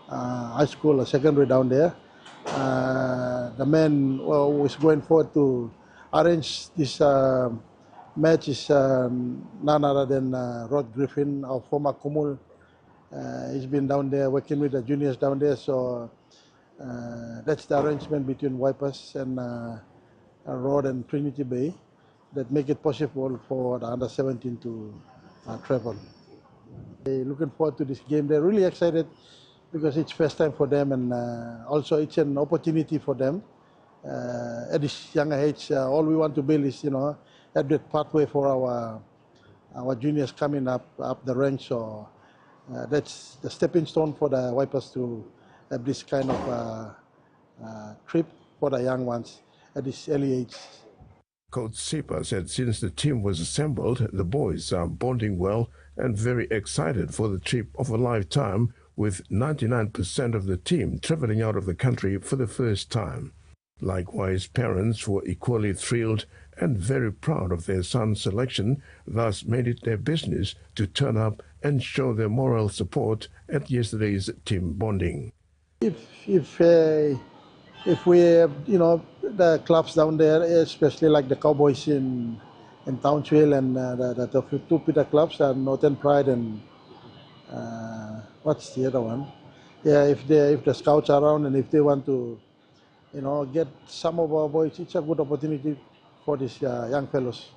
High School, a secondary down there. The man was going forward to arrange this match is none other than Rod Griffin, our former Kumul. He's been down there working with the juniors down there, so that's the arrangement between Vipers and Rod and Trinity Bay that make it possible for the under-17 to travel. They're looking forward to this game. They're really excited because it's first time for them, and also it's an opportunity for them. At this younger age, all we want to build is, have that pathway for our juniors coming up the ranks. So that's the stepping stone for the Vipers to have this kind of trip for the young ones at this early age. Coach Sipa said since the team was assembled, the boys are bonding well and very excited for the trip of a lifetime, with 99% of the team traveling out of the country for the first time. Likewise, parents were equally thrilled and very proud of their son's selection, thus made it their business to turn up and show their moral support at yesterday's team bonding. If we have, the clubs down there, especially like the Cowboys in Townsville and the two Peter clubs, Northern Pride and what's the other one? Yeah, if the scouts are around and if they want to, get some of our boys, it's a good opportunity for these young fellows.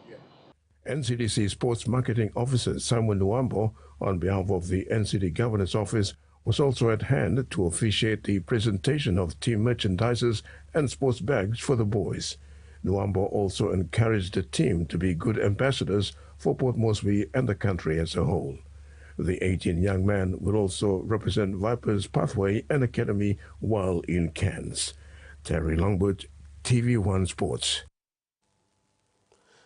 NCDC Sports Marketing Officer Simon Nuambo, on behalf of the NCD Governor's Office, was also at hand to officiate the presentation of team merchandises and sports bags for the boys. Nuambo also encouraged the team to be good ambassadors for Port Moresby and the country as a whole. The 18 young men will also represent Vipers Pathway and Academy while in Cairns. Terry Longwood, TV1 Sports.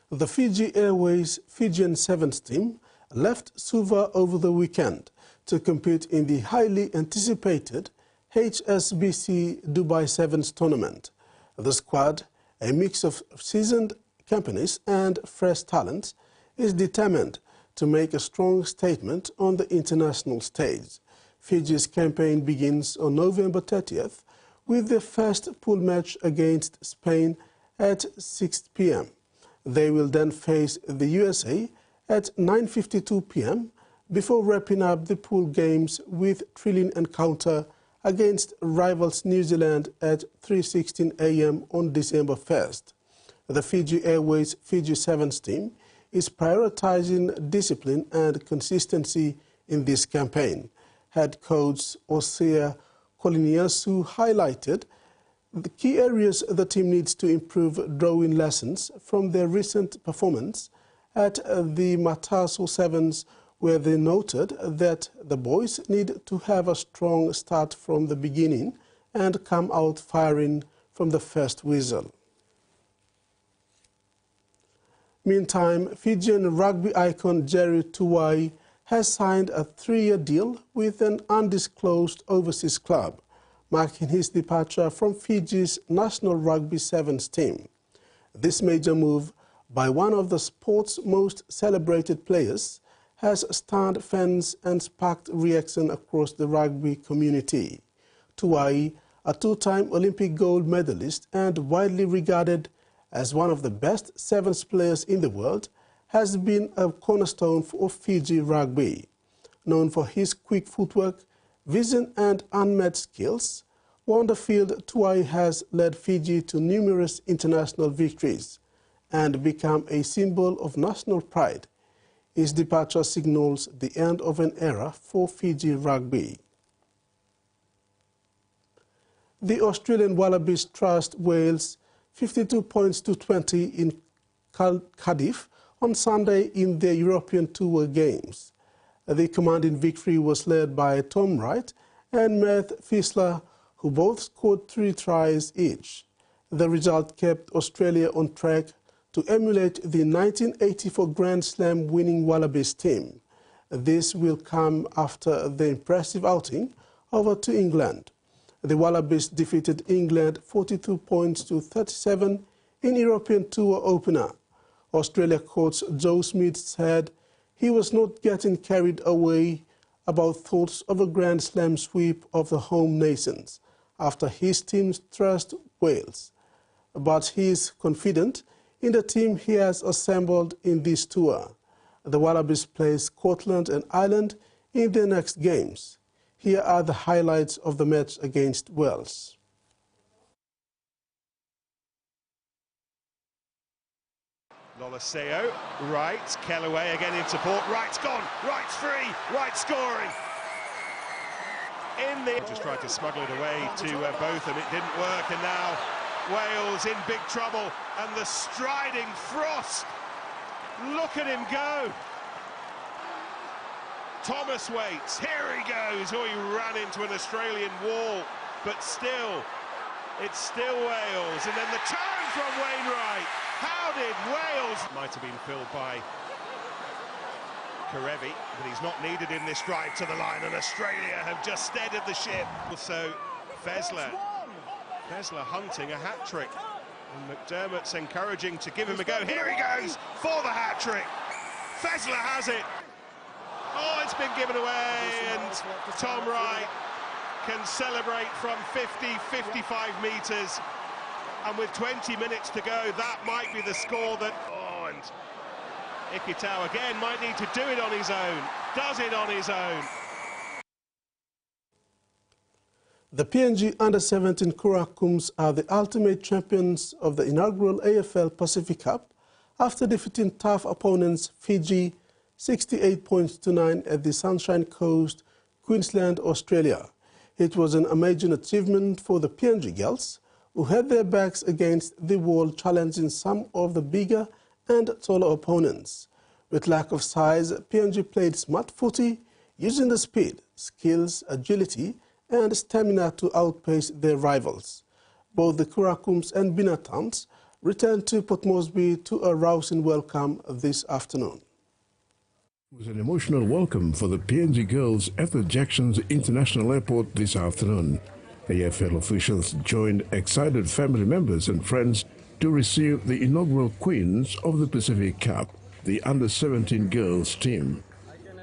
The Fiji Airways Fijian Sevens team left Suva over the weekend to compete in the highly anticipated HSBC Dubai Sevens tournament. The squad, a mix of seasoned companies and fresh talent, is determined to make a strong statement on the international stage. Fiji's campaign begins on November 30th with the first pool match against Spain at 6 p.m. They will then face the USA at 9:52 p.m. before wrapping up the pool games with thrilling encounter against rivals New Zealand at 3:16 a.m. on December 1st. The Fiji Airways Fiji Sevens team is prioritizing discipline and consistency in this campaign. Head coach Osea Koliniasu highlighted the key areas the team needs to improve, drawing lessons from their recent performance at the Mataso Sevens, where they noted that the boys need to have a strong start from the beginning and come out firing from the first whistle. Meantime, Fijian rugby icon Jerry Tuwai has signed a 3-year deal with an undisclosed overseas club, marking his departure from Fiji's national rugby sevens team. This major move by one of the sport's most celebrated players has stunned fans and sparked reaction across the rugby community. Tuwai, a two-time Olympic gold medalist and widely regarded as one of the best sevens players in the world, has been a cornerstone of Fiji rugby. Known for his quick footwork, vision and unmatched skills, on the field, Tuwai has led Fiji to numerous international victories and become a symbol of national pride. His departure signals the end of an era for Fiji rugby. The Australian Wallabies trust Wales 52 points to 20 in Cardiff on Sunday in their European Tour games. The commanding victory was led by Tom Wright and Matt Fisler, who both scored 3 tries each. The result kept Australia on track to emulate the 1984 Grand Slam winning Wallabies team. This will come after the impressive outing over to England. The Wallabies defeated England 42 points to 37 in European Tour opener. Australia coach Joe Smith said he was not getting carried away about thoughts of a Grand Slam sweep of the home nations after his team thrashed Wales. But he is confident in the team he has assembled in this tour. The Wallabies play Scotland and Ireland in their next games. Here are the highlights of the match against Wales. Lolaseo, Wright, Kellaway again in support. Wright's gone, Wright's free, Wright scoring. Just tried to smuggle it away to both, and it didn't work. And now Wales in big trouble, and the striding Frost. Look at him go. Thomas waits, here he goes. Oh, he ran into an Australian wall, but still, it's still Wales. And then the turn from Wainwright. How did Wales? Might have been filled by Karevi, but he's not needed in this drive to the line, and Australia have just steadied the ship. Also, Fezler hunting a hat-trick, and McDermott's encouraging to give him a go. Here he goes for the hat-trick. Fezler has it. Oh, it's been given away, and Tom Wright can celebrate from 55 metres. And with 20 minutes to go, that might be the score that... Oh, and Ikitau again might need to do it on his own. Does it on his own. The PNG Under-17 Kurakums are the ultimate champions of the inaugural AFL Pacific Cup after defeating tough opponents Fiji 68 points to 9 at the Sunshine Coast, Queensland, Australia. It was an amazing achievement for the PNG girls, who had their backs against the wall, challenging some of the bigger and taller opponents. With lack of size, PNG played smart footy, using the speed, skills, agility, and stamina to outpace their rivals. Both the Kurakums and Binatans returned to Port Moresby to a rousing welcome this afternoon. It was an emotional welcome for the PNG girls at the Jackson's International Airport this afternoon. AFL officials joined excited family members and friends to receive the inaugural queens of the Pacific Cup, the under-17 girls team.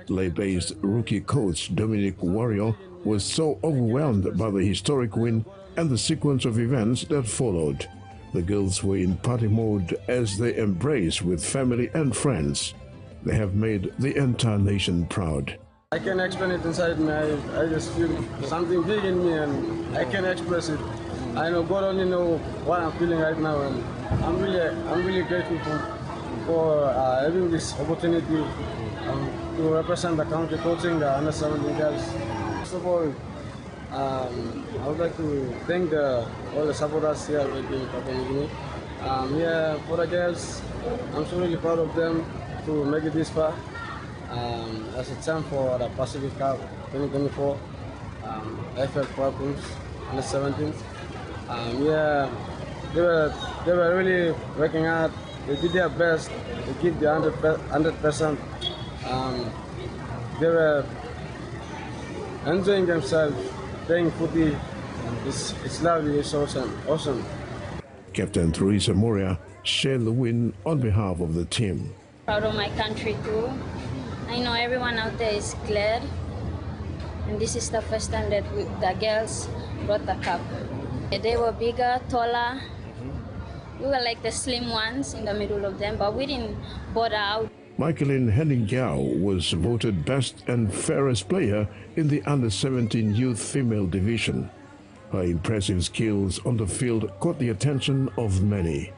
Lay-based rookie coach Dominic Warrior was so overwhelmed by the historic win and the sequence of events that followed. The girls were in party mode as they embraced with family and friends. They have made the entire nation proud. I can explain it inside me. I just feel something big in me and I can express it. I know God only knows what I'm feeling right now, and I'm really grateful for having this opportunity to represent the country coaching the under-17 girls. First of all, I would like to thank all the supporters here in Papua New Guinea. Yeah, for the girls, I'm so really proud of them to make it this far. As a champ for the Pacific Cup 2024, AFL Pacific Cup under-17. Yeah, they were really working hard. They did their best. They give the 100%. They were enjoying themselves, playing footy. It's lovely. It's awesome. Captain Teresa Moria shared the win on behalf of the team. Proud of my country too. I know everyone out there is glad, and this is the first time that the girls brought the cup. They were bigger, taller. We were like the slim ones in the middle of them, but we didn't bother out. Michaeline Henning Gao was voted best and fairest player in the under-17 youth female division. Her impressive skills on the field caught the attention of many.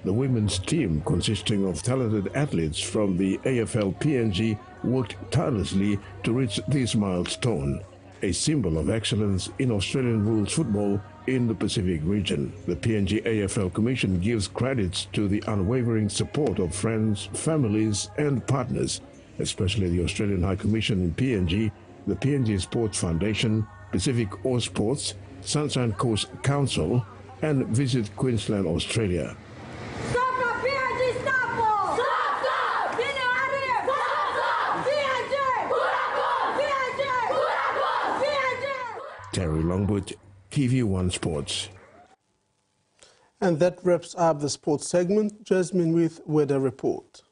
The women's team, consisting of talented athletes from the AFL PNG, worked tirelessly to reach this milestone, a symbol of excellence in Australian rules football in the Pacific region. The PNG AFL Commission gives credits to the unwavering support of friends, families and partners, especially the Australian High Commission in PNG, the PNG Sports Foundation, Pacific All Sports, Sunshine Coast Council and Visit Queensland, Australia. Terry Longwood, TVWAN Sports. And that wraps up the sports segment. Jasmine with weather report.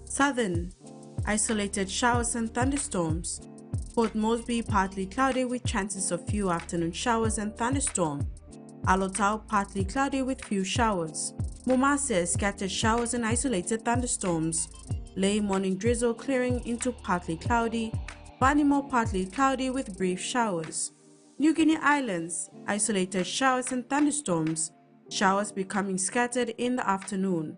Southern, isolated showers and thunderstorms. Port Moresby partly cloudy with chances of few afternoon showers and thunderstorm. Alotau partly cloudy with few showers. Momase scattered showers and isolated thunderstorms. Lay morning drizzle clearing into partly cloudy. Vanimo partly cloudy with brief showers. New Guinea Islands, isolated showers and thunderstorms. Showers becoming scattered in the afternoon.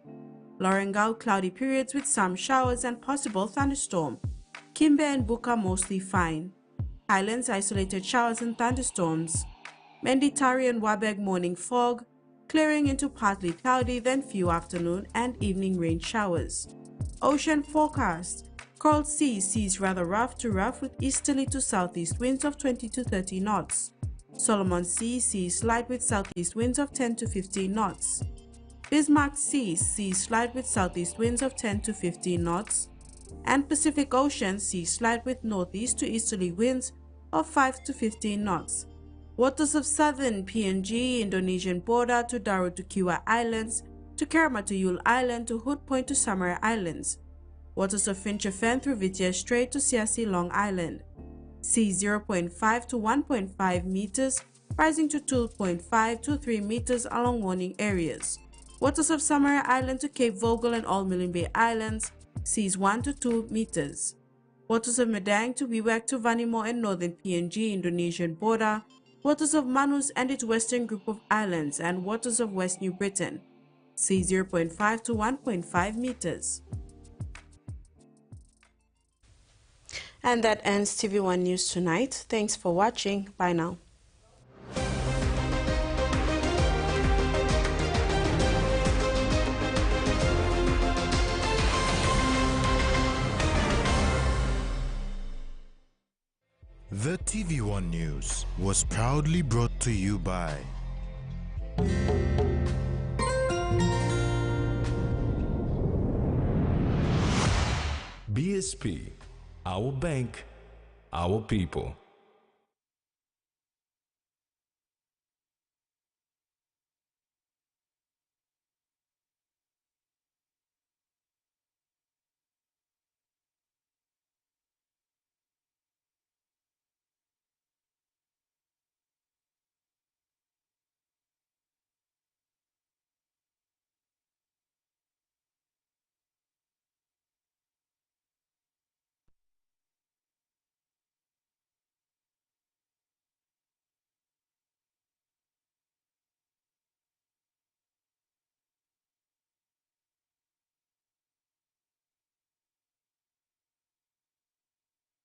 Lorengau cloudy periods with some showers and possible thunderstorm. Kimbe and Buka mostly fine. Highlands isolated showers and thunderstorms. Menditari and Wabeg morning fog, clearing into partly cloudy then few afternoon and evening rain showers. Ocean forecast. Coral seas rather rough to rough with easterly to southeast winds of 20 to 30 knots. Solomon seas light with southeast winds of 10 to 15 knots. Bismarck seas light with southeast winds of 10 to 15 knots. And Pacific Ocean seas light with northeast to easterly winds of 5 to 15 knots. Waters of southern PNG, Indonesian border to Daru to Kiwa Islands, to Kerama to Yule Island to Hood Point to Samarai Islands. Waters of Fincher Fen through Vitia Strait to Siasi Long Island. Sea 0.5 to 1.5 meters, rising to 2.5 to 3 meters along warning areas. Waters of Samarai Island to Cape Vogel and all Milne Bay Islands, seas 1 to 2 meters. Waters of Medang to Wewak to Vanimo and northern PNG, Indonesian border. Waters of Manus and its western group of islands, and waters of West New Britain, sea 0.5 to 1.5 meters. And that ends TV1 News tonight. Thanks for watching. Bye now. The TVWAN News was proudly brought to you by BSP, our bank, our people.